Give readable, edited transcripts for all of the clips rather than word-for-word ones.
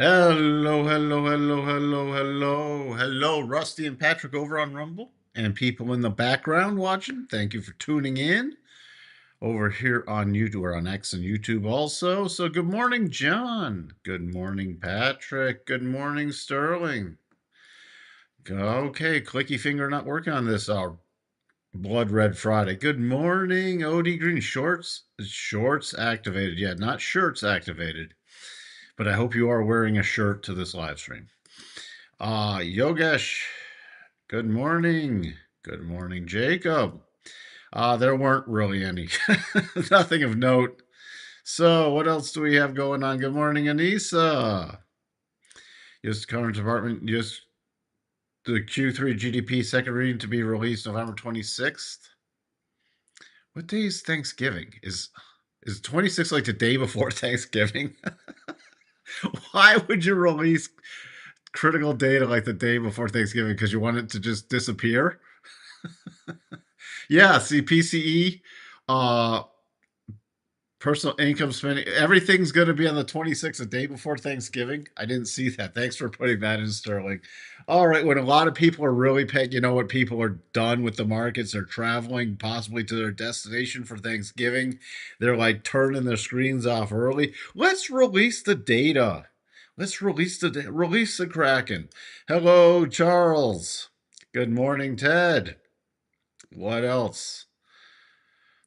Hello, hello, hello, hello, hello, hello, Rusty and Patrick over on Rumble, and people in the background watching. Thank you for tuning in over here on YouTube or on X and YouTube also. So, good morning, John. Good morning, Patrick. Good morning, Sterling. Okay, clicky finger not working on this Blood Red Friday. Good morning, OD Green. Shorts activated. Yeah, not shirts activated. But I hope you are wearing a shirt to this live stream. Yogesh, good morning. Good morning, Jacob. There weren't really any, nothing of note. So, what else do we have going on? Good morning, Anissa. Just current department, just the Q3 GDP second reading to be released November 26th. What day is Thanksgiving? Is 26 like the day before Thanksgiving? Why would you release critical data like the day before Thanksgiving? Because you want it to just disappear? Yeah, see, PCE, uh, personal income spending, everything's going to be on the 26th, the day before Thanksgiving. I didn't see that. Thanks for putting that in, Sterling. All right, when a lot of people are really paying, you know what, people are done with the markets. They're traveling possibly to their destination for Thanksgiving. They're like turning their screens off early. Let's release the data. Let's release the Kraken. Hello, Charles. Good morning, Ted. What else?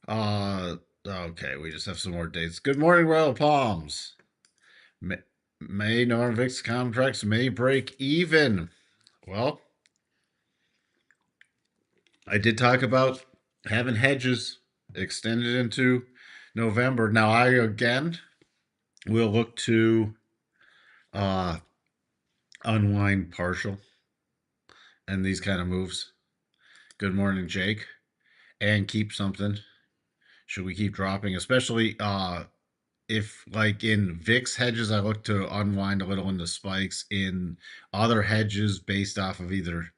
Okay, we just have some more dates. Good morning, Royal Palms. May November VIX contracts may break even. Well, I did talk about having hedges extended into November. Now, I again will look to uh, unwind partial and these kind of moves. Good morning, Jake. And keep something. Should we keep dropping, especially if like in VIX hedges, I look to unwind a little in the spikes. In other hedges, based off of either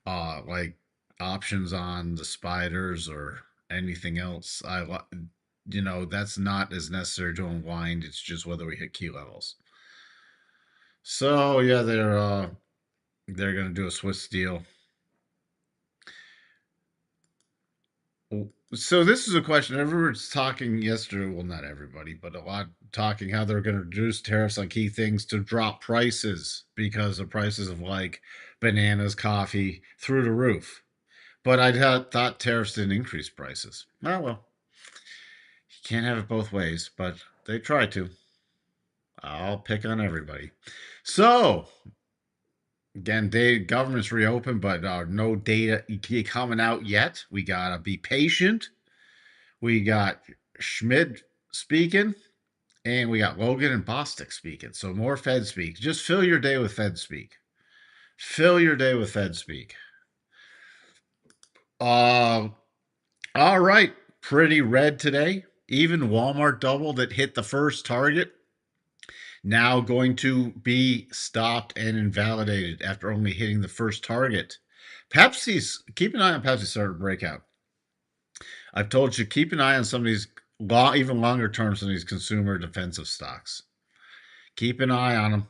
like options on the spiders or anything else, that's not as necessary to unwind. It's just whether we hit key levels. So yeah, they're gonna do a Swiss deal. So this is a question everyone's talking yesterday. Well, not everybody, but a lot talking how they're going to reduce tariffs on key things to drop prices because the prices of like bananas, coffee through the roof. But thought tariffs didn't increase prices. Oh well, you can't have it both ways, but they try to. I'll pick on everybody. So again, government's reopened, but no data coming out yet. We gotta be patient. We got Schmid speaking, and we got Logan and Bostic speaking. So more Fed speak. Just fill your day with Fed speak. Fill your day with Fed speak. Uh, all right. Pretty red today. Even Walmart doubled. It hit the first target. Now going to be stopped and invalidated after only hitting the first target. Keep an eye on Pepsi starting to break out. I've told you, keep an eye on some of these even longer term, some of these consumer defensive stocks. Keep an eye on them.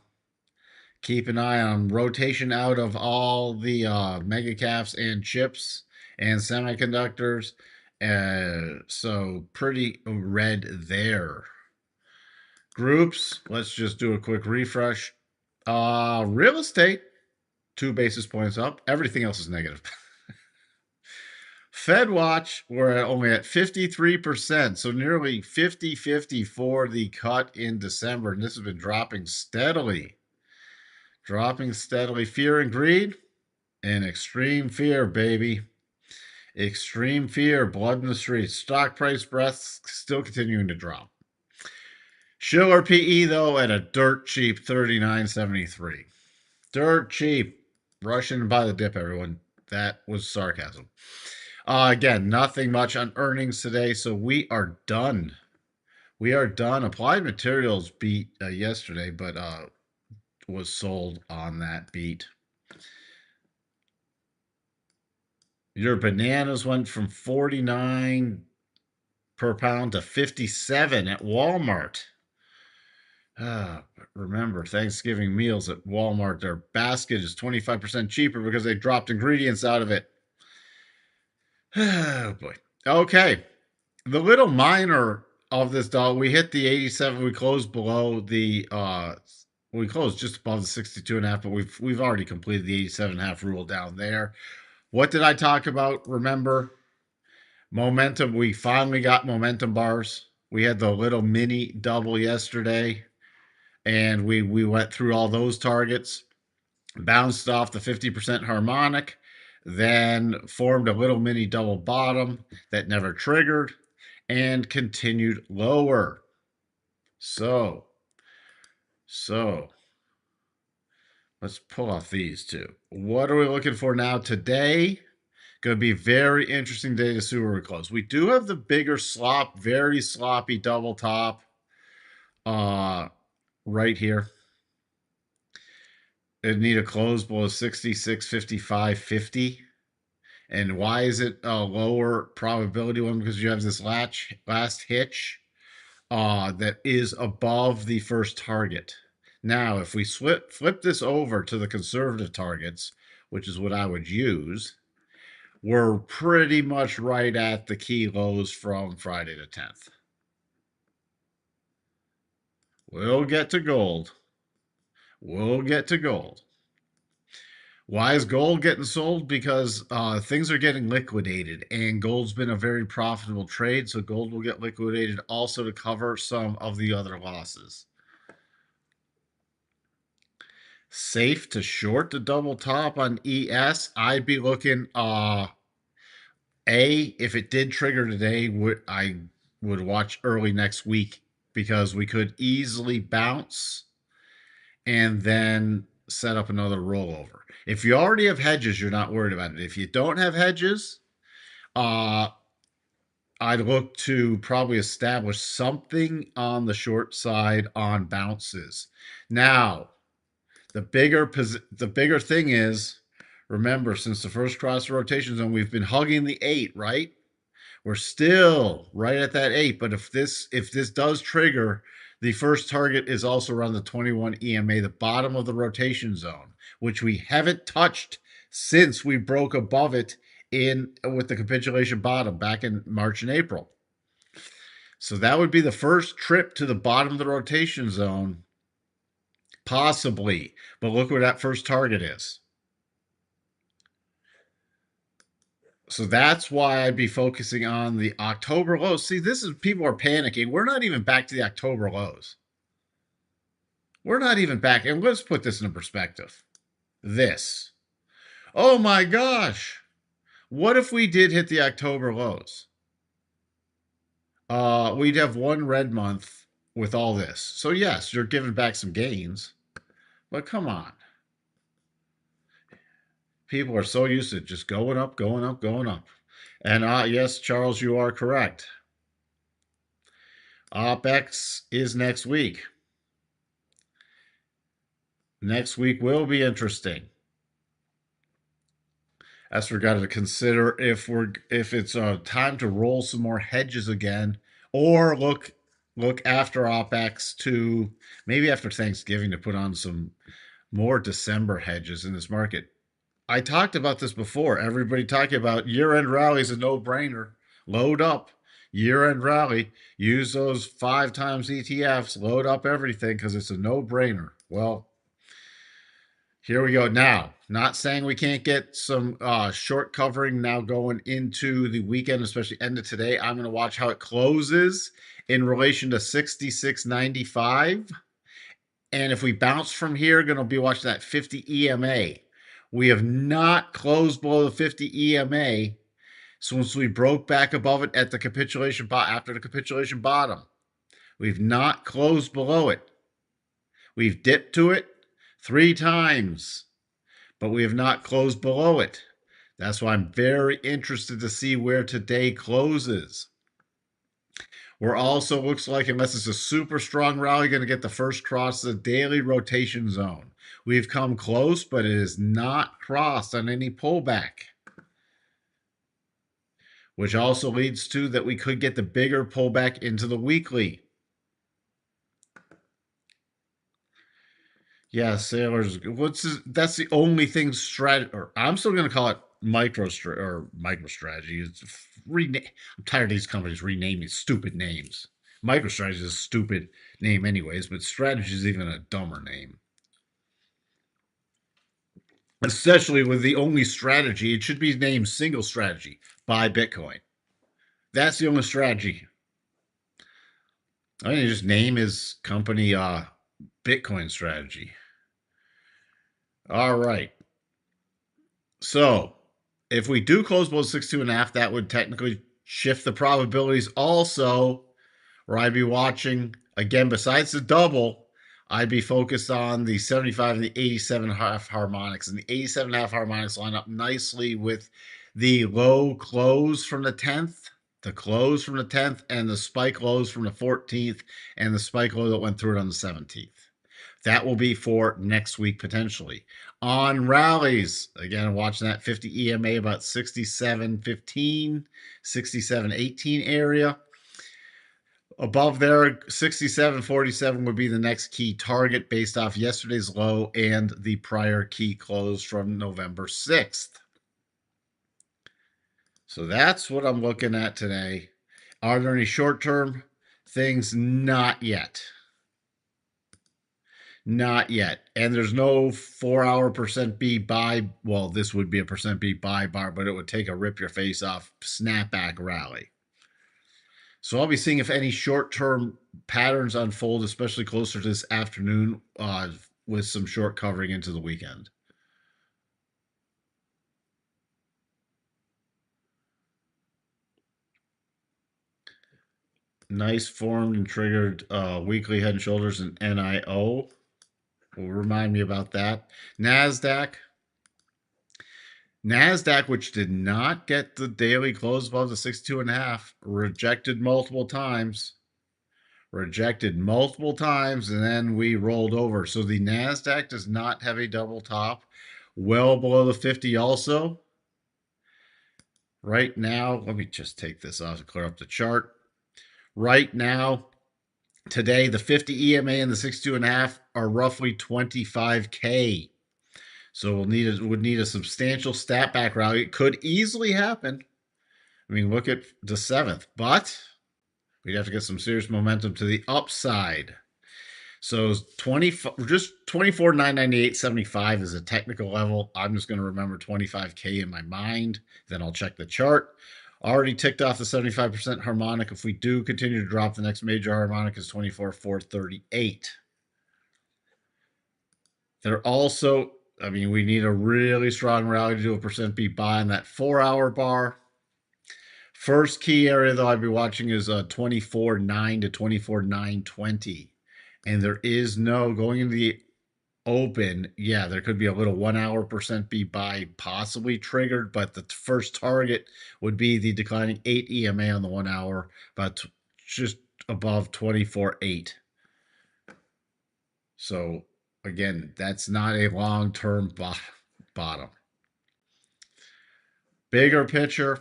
Keep an eye on them. Rotation out of all the mega caps and chips and semiconductors. So pretty red there. Groups, let's just do a quick refresh. Real estate, 2 basis points up. Everything else is negative. Fed Watch, we're only at 53%, so nearly 50-50 for the cut in December, and this has been dropping steadily. Dropping steadily. Fear and greed, and extreme fear, baby. Extreme fear, blood in the streets. Stock price breaths still continuing to drop. Schiller PE, though, at a dirt cheap 39.73. Dirt cheap. Rushing by the dip, everyone. That was sarcasm. Again, nothing much on earnings today, so we are done. We are done. Applied Materials beat yesterday, but was sold on that beat. Your bananas went from 49 per pound to 57 at Walmart. Remember, Thanksgiving meals at Walmart, their basket is 25% cheaper because they dropped ingredients out of it. Oh boy. Okay. The little minor of this dog, we hit the 87. We closed below the we closed just above the 62.5, but we've already completed the 87.5 rule down there. What did I talk about? Remember, momentum. We finally got momentum bars. We had the little mini double yesterday, and we went through all those targets, bounced off the 50% harmonic, then formed a little mini double bottom that never triggered and continued lower. So let's pull off these two. What are we looking for now today? Going to be a very interesting day to see where we close. We do have the bigger very sloppy double top right here. It need a close below 66.55.50. And why is it a lower probability one? Because you have this last hitch that is above the first target. Now, if we flip this over to the conservative targets, which is what I would use, we're pretty much right at the key lows from Friday the 10th. We'll get to gold. We'll get to gold. Why is gold getting sold? Because things are getting liquidated, and gold's been a very profitable trade, so gold will get liquidated also to cover some of the other losses. Safe to short the double top on ES. I'd be looking if it did trigger today, I would watch early next week, because we could easily bounce and then set up another rollover. If you already have hedges, you're not worried about it. If you don't have hedges, I'd look to probably establish something on the short side on bounces. Now, the bigger thing is, remember, since the first cross rotation zone, we've been hugging the 8, right? We're still right at that 8, but if this does trigger, the first target is also around the 21 EMA, the bottom of the rotation zone, which we haven't touched since we broke above it with the capitulation bottom back in March and April. So that would be the first trip to the bottom of the rotation zone, possibly. But look where that first target is. So that's why I'd be focusing on the October lows. See, this is, people are panicking. We're not even back to the October lows. We're not even back. And let's put this into perspective. This. Oh my gosh. What if we did hit the October lows? We'd have one red month with all this. So yes, you're giving back some gains. But come on. People are so used to just going up, going up, going up. And yes, Charles, you are correct. OpEx is next week. Next week will be interesting. As we got to consider if it's time to roll some more hedges again, or look after OpEx to maybe after Thanksgiving to put on some more December hedges in this market. I talked about this before. Everybody talking about year-end rally is a no-brainer. Load up. Year-end rally. Use those 5 times ETFs. Load up everything because it's a no-brainer. Well, here we go. Now, not saying we can't get some short covering now going into the weekend, especially end of today. I'm going to watch how it closes in relation to 66.95. And if we bounce from here, going to be watching that 50 EMA. We have not closed below the 50 EMA since we broke back above it at the capitulation after the capitulation bottom. We've not closed below it. We've dipped to it 3 times, but we have not closed below it. That's why I'm very interested to see where today closes. We're also, looks like, unless it's a super strong rally, going to get the first cross the daily rotation zone. We've come close, but it is not crossed on any pullback, which also leads to that we could get the bigger pullback into the weekly. Yeah, sailors. That's the only thing or I'm still going to call it micro strategy. I'm tired of these companies renaming stupid names. MicroStrategy is a stupid name, anyways, but strategy is even a dumber name. Especially with the only strategy, it should be named single strategy, buy Bitcoin. That's the only strategy. I mean, just name his company Bitcoin strategy. All right. So if we do close below 62.5, that would technically shift the probabilities also, where I'd be watching, again, besides the double, I'd be focused on the 75 and the 87 half harmonics. And the 87 half harmonics line up nicely with the low close from the 10th, the close from the 10th, and the spike lows from the 14th, and the spike low that went through it on the 17th. That will be for next week potentially. On rallies, again, I'm watching that 50 EMA about 67.15, 67.18 area. Above there, 67.47 would be the next key target based off yesterday's low and the prior key close from November 6th. So that's what I'm looking at today. Are there any short-term things? Not yet. Not yet. And there's no 4 hour %B buy. Well, this would be a %B buy bar, but it would take a rip your face off snapback rally. So I'll be seeing if any short term patterns unfold, especially closer to this afternoon, with some short covering into the weekend. Nice formed and triggered weekly head and shoulders and NIO. Will remind me about that. NASDAQ, which did not get the daily close above the 62.5, rejected multiple times. And then we rolled over. So the NASDAQ does not have a double top. Well below the 50 also. Right now, let me just take this off to clear up the chart. Right now, today, the 50 EMA and the 62.5 are roughly 25K. So would need a substantial stat back rally. It could easily happen. I mean, look at the 7th, but we'd have to get some serious momentum to the upside. So 24,998.75 is a technical level. I'm just going to remember 25K in my mind. Then I'll check the chart. Already ticked off the 75% harmonic. If we do continue to drop, the next major harmonic is 24,438. They're also, I mean, we need a really strong rally to do a %B buy on that 4 hour bar. First key area, though, I'd be watching is 24.9 to 24.920. And there is no, going into the open, yeah, there could be a little 1 hour %B buy possibly triggered, but the first target would be the declining 8 EMA on the 1 hour, about just above 24.8. So again, that's not a long-term bottom. Bigger picture,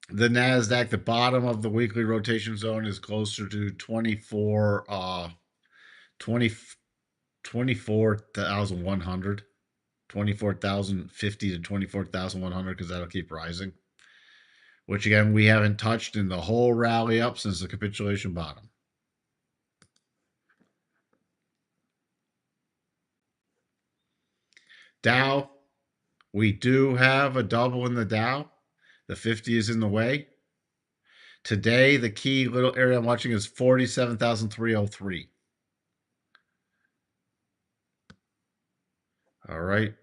the NASDAQ, the bottom of the weekly rotation zone is closer to 24,100, 24,050 to 24,100, because that'll keep rising. Which again, we haven't touched in the whole rally up since the capitulation bottom. Dow, we do have a double in the Dow. The 50 is in the way. Today, the key little area I'm watching is 47,303. All right.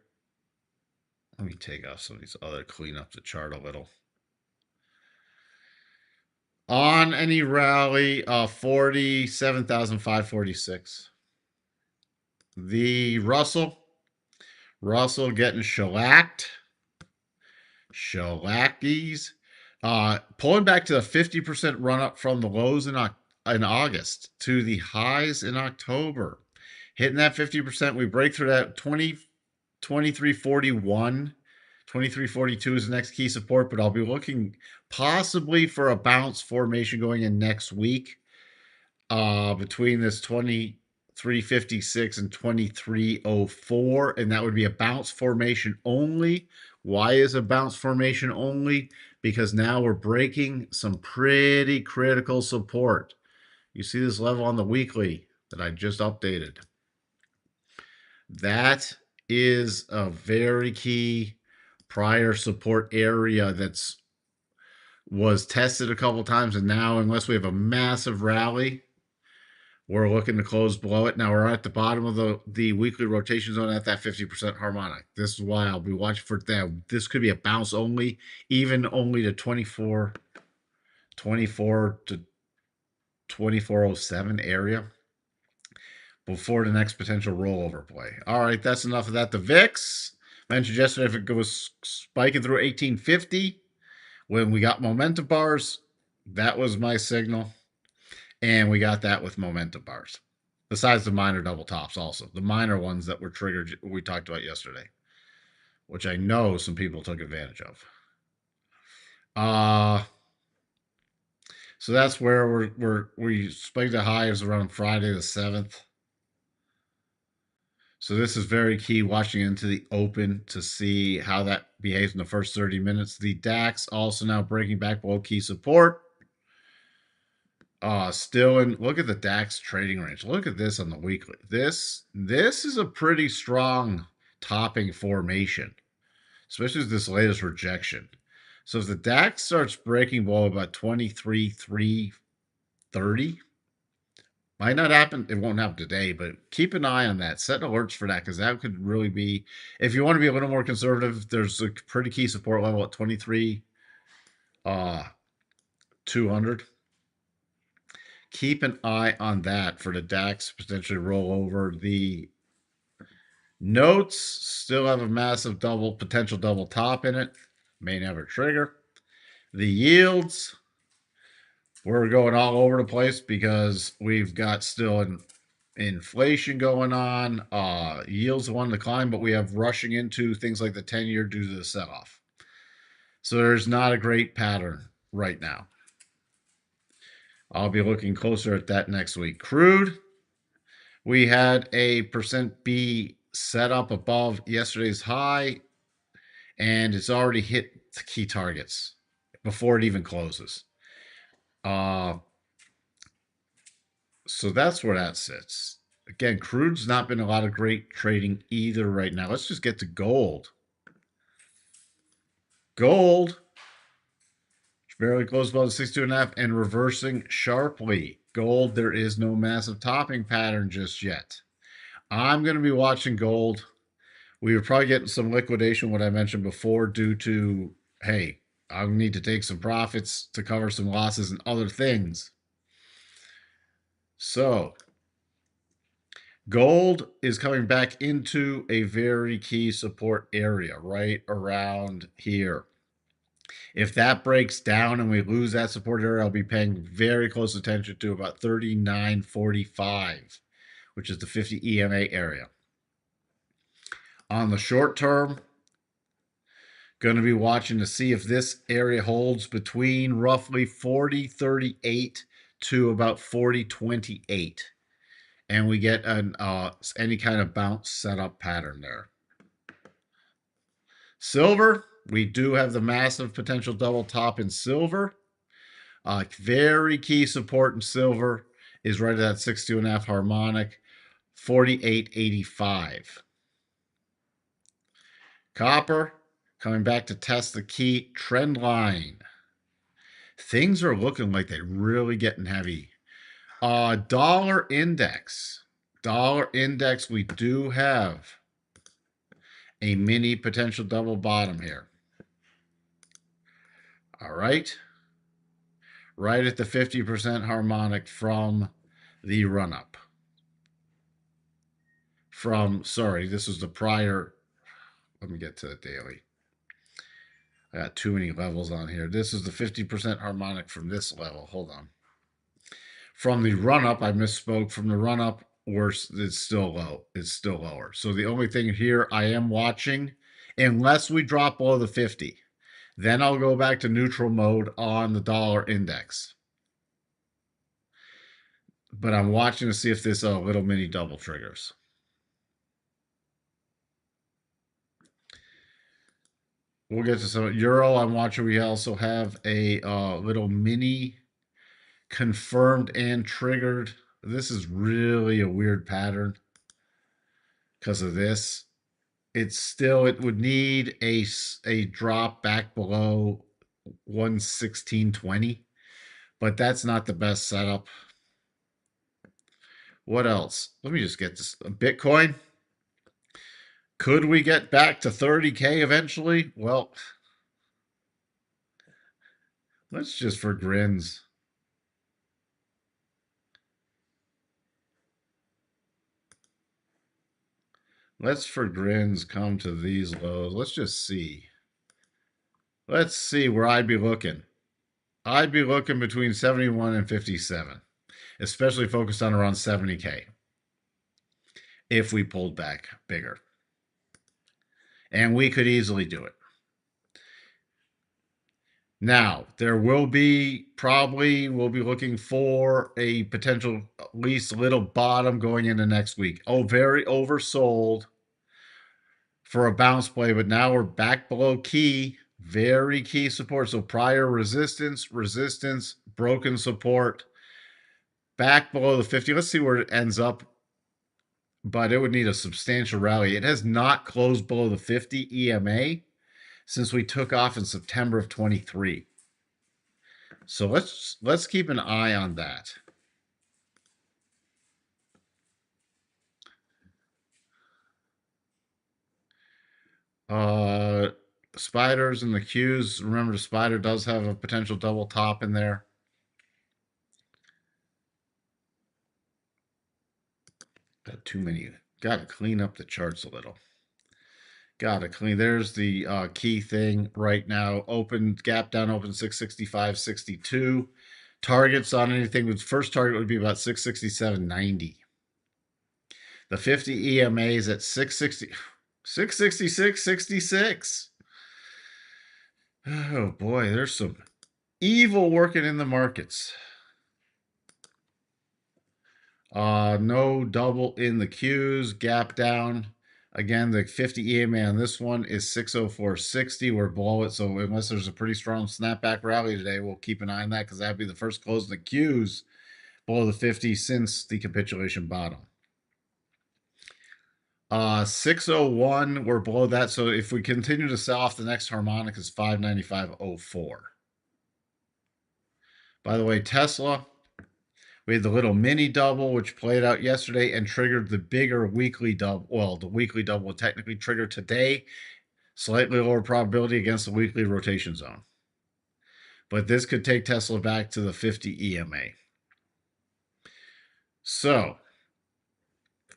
Let me take off some of these other, clean up the chart a little. On any rally, 47,546. The Russell getting shellacked. Shellackies. Pulling back to the 50% run up from the lows in August to the highs in October. Hitting that 50%, we break through that 2341. 2342 is the next key support, but I'll be looking possibly for a bounce formation going in next week between this 20. 356 and 2304, and that would be a bounce formation only. Why is a bounce formation only? Because now we're breaking some pretty critical support. You see this level on the weekly that I just updated. That is a very key prior support area that's was tested a couple times, and now unless we have a massive rally, we're looking to close below it. Now we're at the bottom of the weekly rotation zone at that 50% harmonic. This is why I'll be watching for that. This could be a bounce only, even only to 24 to 2407 area before the next potential rollover play. All right, that's enough of that. The VIX, mentioned yesterday, if it goes spiking through 1850, when we got momentum bars, that was my signal. And we got that with momentum bars. Besides the minor double tops also. The minor ones that were triggered, we talked about yesterday, which I know some people took advantage of. So that's where we spiked the highs around Friday the 7th. So this is very key, watching into the open to see how that behaves in the first 30 minutes. The DAX also now breaking back below key support. Still in, look at the DAX trading range. Look at this on the weekly. This is a pretty strong topping formation, especially with this latest rejection. So if the DAX starts breaking below about 23,330, might not happen. It won't happen today, but keep an eye on that. Set alerts for that, because that could really be, if you want to be a little more conservative, there's a pretty key support level at 23,200. Keep an eye on that for the DAX potentially roll over. The notes still have a massive potential double top in it. May never trigger. The yields, we're going all over the place because we've got still an inflation going on. Yields want to climb, but we have rushing into things like the 10-year due to the sell-off. So there's not a great pattern right now. I'll be looking closer at that next week. Crude, we had a %B set up above yesterday's high, and it's already hit the key targets before it even closes. So that's where that sits. Again, crude's not been a lot of great trading either right now. Let's just get to gold. Gold, barely closed above the 62.5 and reversing sharply. Gold, there is no massive topping pattern just yet. I'm going to be watching gold. We were probably getting some liquidation, what I mentioned before, due to, hey, I need to take some profits to cover some losses and other things. So gold is coming back into a very key support area right around here. If that breaks down and we lose that support area, I'll be paying very close attention to about 39.45, which is the 50 EMA area. On the short term, going to be watching to see if this area holds between roughly 40.38 to about 40.28, and we get an any kind of bounce setup pattern there. Silver, we do have the massive potential double top in silver. Very key support in silver is right at that 62.5 harmonic, 48.85. Copper, coming back to test the key trend line. Things are looking like they're really getting heavy. Dollar index. Dollar index, we do have a mini potential double bottom here. All right. Right at the 50% harmonic from the run-up. Sorry, this was the prior. Let me get to the daily. I got too many levels on here. This is the 50% harmonic from this level. Hold on. From the run-up, I misspoke. From the run-up, it's still low. It's still lower. So the only thing here I am watching, unless we drop below the 50, then I'll go back to neutral mode on the dollar index. But I'm watching to see if this little mini double triggers. We'll get to some euro. I'm watching. We also have a little mini confirmed and triggered. This is really a weird pattern because of this. It's still, it would need a drop back below 116.20, but that's not the best setup. What else? Let me just get this. Bitcoin. Could we get back to 30K eventually? Well, let's just for grins. Let's for grins come to these lows. Let's just see. Let's see where I'd be looking. I'd be looking between 71 and 57, especially focused on around 70K if we pulled back bigger. And we could easily do it. Now, there will be probably, we'll be looking for a potential at least little bottom going into next week. Oh, very oversold for a bounce play, but now we're back below key, very key support. So prior resistance, broken support, back below the 50. Let's see where it ends up, but it would need a substantial rally. It has not closed below the 50 EMA since we took off in September of 23. So let's keep an eye on that. Spiders and the Qs. Remember, the spider does have a potential double top in there. Got too many. Got to clean up the charts a little. Got to clean. There's the key thing right now. Open gap down, open 665.62. Targets on anything with first target would be about 667.90. The 50 EMA is at 666.66. Oh boy, there's some evil working in the markets. No double in the Qs, gap down. Again, the 50 EMA on this one is 604.60. We're below it, so unless there's a pretty strong snapback rally today, we'll keep an eye on that because that'd be the first close in the Qs below the 50 since the capitulation bottom. 601, we're below that. So if we continue to sell off, the next harmonic is 595.04. By the way, Tesla, we had the little mini double, which played out yesterday and triggered the bigger weekly double. Well, the weekly double will technically trigger today. Slightly lower probability against the weekly rotation zone. But this could take Tesla back to the 50 EMA. So,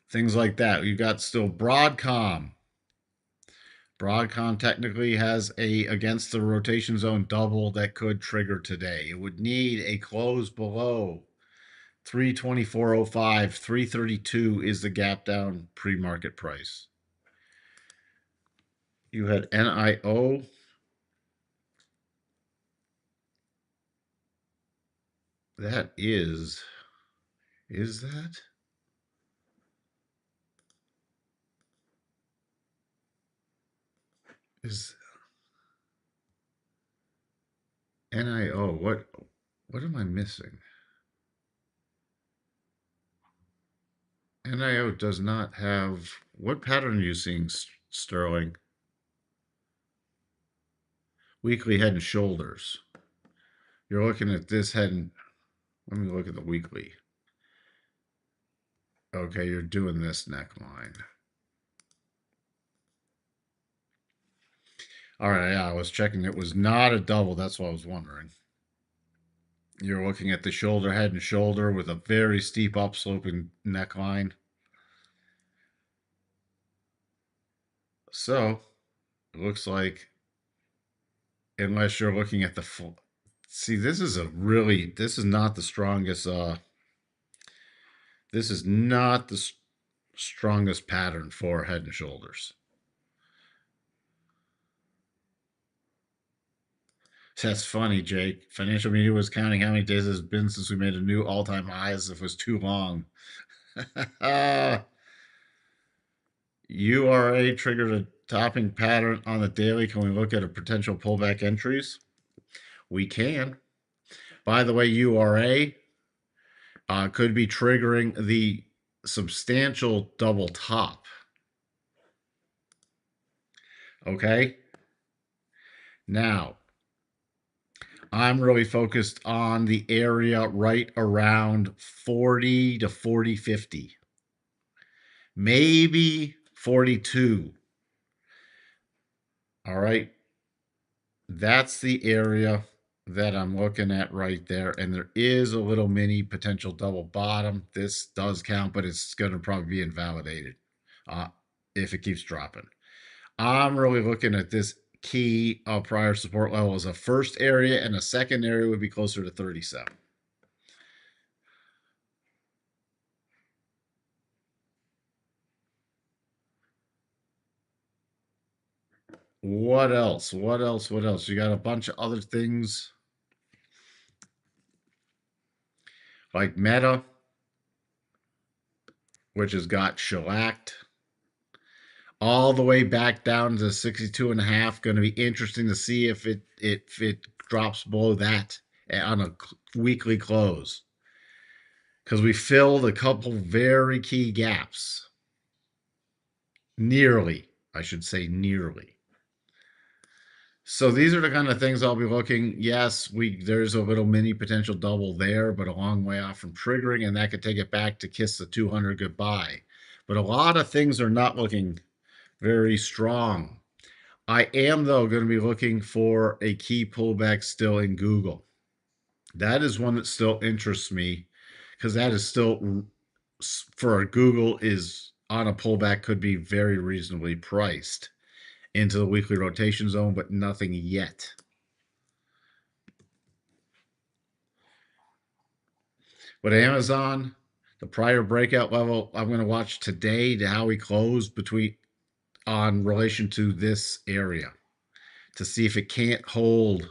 things like that. You've got still Broadcom. Broadcom technically has a against the rotation zone double that could trigger today. It would need a close below 324.05. 332 is the gap down pre-market price. You had NIO. That is that? Is NIO, what am I missing? NIO does not have, what pattern are you seeing, Sterling? Weekly head and shoulders. You're looking at this head and, let me look at the weekly. Okay, you're doing this neckline. All right, yeah, I was checking. It was not a double. That's what I was wondering. You're looking at the shoulder, head and shoulder with a very steep upsloping neckline. So, it looks like, unless you're looking at the full, see, this is not the strongest, this is not the strongest pattern for head and shoulders. That's funny, Jake. Financial media was counting how many days it's been since we made a new all-time high as if it was too long. URA triggered a topping pattern on the daily. Can we look at a potential pullback entries? We can. By the way, URA could be triggering the substantial double top. Okay. Now, I'm really focused on the area right around 40 to 40.50. Maybe 42. All right. That's the area that I'm looking at right there. And there is a little mini potential double bottom. This does count, but it's going to probably be invalidated uh, if it keeps dropping. I'm really looking at this key prior support level as a first area, and a second area would be closer to 37. What else? What else? What else? You got a bunch of other things like Meta, which has got shellacked all the way back down to 62.5. Going to be interesting to see if it drops below that on a weekly close, because we filled a couple very key gaps. Nearly, I should say nearly. So these are the kind of things I'll be looking. Yes, there's a little mini potential double there, but a long way off from triggering, and that could take it back to kiss the 200 goodbye. But a lot of things are not looking very strong. I am, though, going to be looking for a key pullback still in Google. That is one that still interests me, because that is still, for Google, is on a pullback, could be very reasonably priced into the weekly rotation zone, but nothing yet. But Amazon, the prior breakout level, I'm going to watch today to how we close on relation to this area to see if it can't hold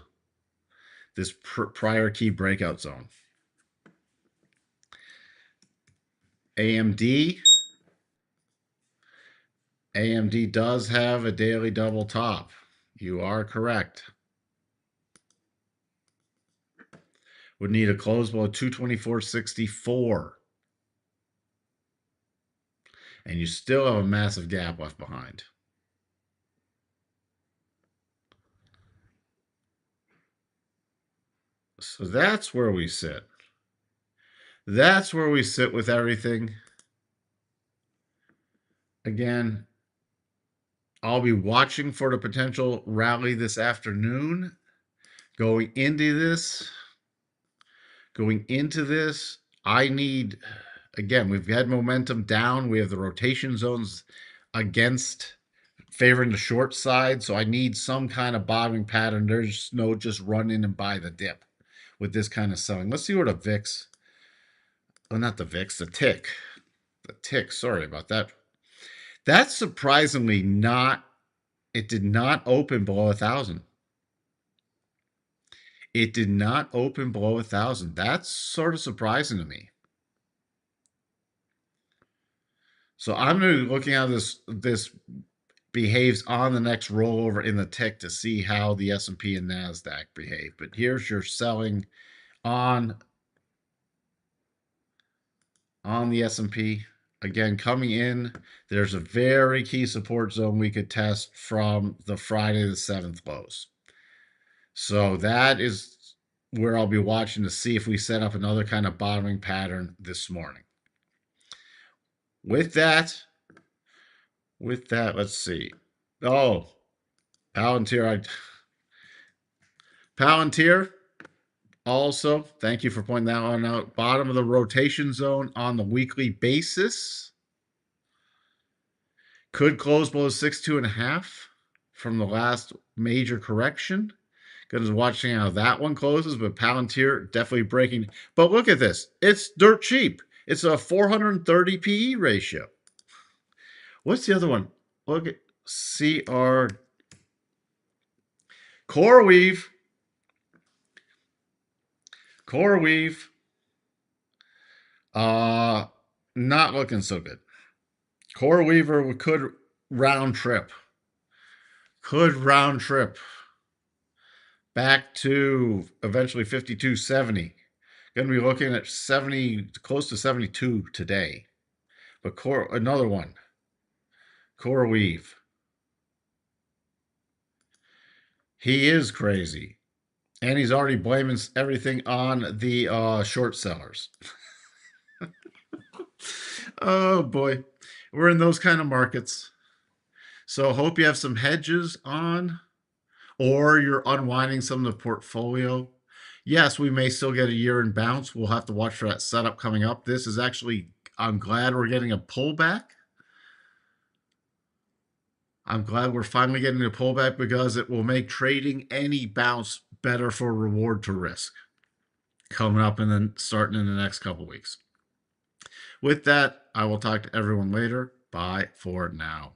this prior key breakout zone. AMD does have a daily double top. You are correct. Would need a close below 224.64. And you still have a massive gap left behind. So that's where we sit. That's where we sit with everything. Again, I'll be watching for the potential rally this afternoon. Going into this, I need, again, we've had momentum down. We have the rotation zones against favoring the short side. So I need some kind of bottoming pattern. There's no just run in and buy the dip with this kind of selling. Let's see what a VIX, oh, not the VIX, the tick, sorry about that. That's surprisingly not, it did not open below 1,000. It did not open below 1,000. That's sort of surprising to me. So I'm going to be looking at this behaves on the next rollover in the tick to see how the S&P and NASDAQ behave. But here's your selling on the S&P. Again, coming in, there's a very key support zone we could test from the Friday the 7th close. So that is where I'll be watching to see if we set up another kind of bottoming pattern this morning. With that, let's see. Oh, Palantir. Palantir, also, thank you for pointing that one out. Bottom of the rotation zone on the weekly basis. Could close below 62.5 from the last major correction. Good, watching how that one closes, but Palantir definitely breaking. But look at this. It's dirt cheap. It's a 430 PE ratio. What's the other one? Look at CR CoreWeave. Core weave, not looking so good. Core weaver could round trip. Back to eventually 52.70. Going to be looking at 70, close to 72 today. But another one, core weave. He is crazy. And he's already blaming everything on the short sellers. Oh boy. We're in those kind of markets. So hope you have some hedges on, or you're unwinding some of the portfolio. Yes, we may still get a year-end bounce. We'll have to watch for that setup coming up. This is actually, I'm glad we're getting a pullback. I'm glad we're finally getting a pullback because it will make trading any bounce better for reward to risk coming up and then starting in the next couple weeks. With that, I will talk to everyone later. Bye for now.